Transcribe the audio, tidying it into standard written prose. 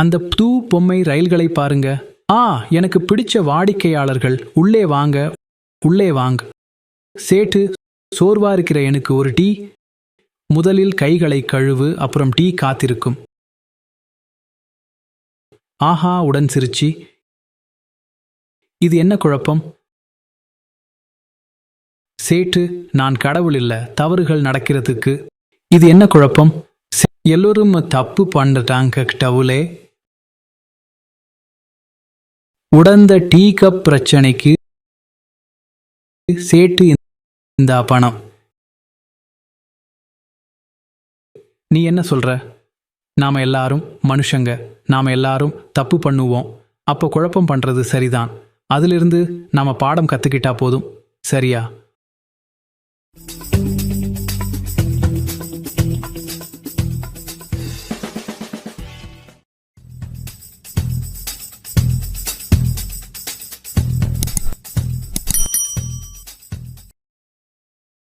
அந்த புது பொம்மை ரயில்களை பாருங்க. எனக்கு பிடிச்ச வாடிக்கையாளர்கள். உள்ளே வாங்க, உள்ளே வாங்க. சேட்டு, சோர்வா இருக்கிற எனக்கு ஒரு டீ. முதலில் கைகளை கழுவு, அப்புறம் டீ காத்திருக்கும். ஆஹா, உடன் சிரிச்சி. இது என்ன குழப்பம்? சேட்டு, நான் கடவுள் இல்ல, தவறுகள் நடக்கிறதுக்கு. இது என்ன குழப்பம்? எல்லோரும் தப்பு பண்ணிட்டாங்க டவுலே. உடந்த டீ கப் பிரச்சனைக்கு சேட்டு, இந்த பணம். நீ என்ன சொல்ற? நாம எல்லாரும் மனுஷங்க, நாம எல்லாரும் தப்பு பண்ணுவோம். அப்போ குழப்பம் பண்றது சரிதான். அதிலிருந்து நாம பாடம் கத்துக்கிட்டா போதும், சரியா?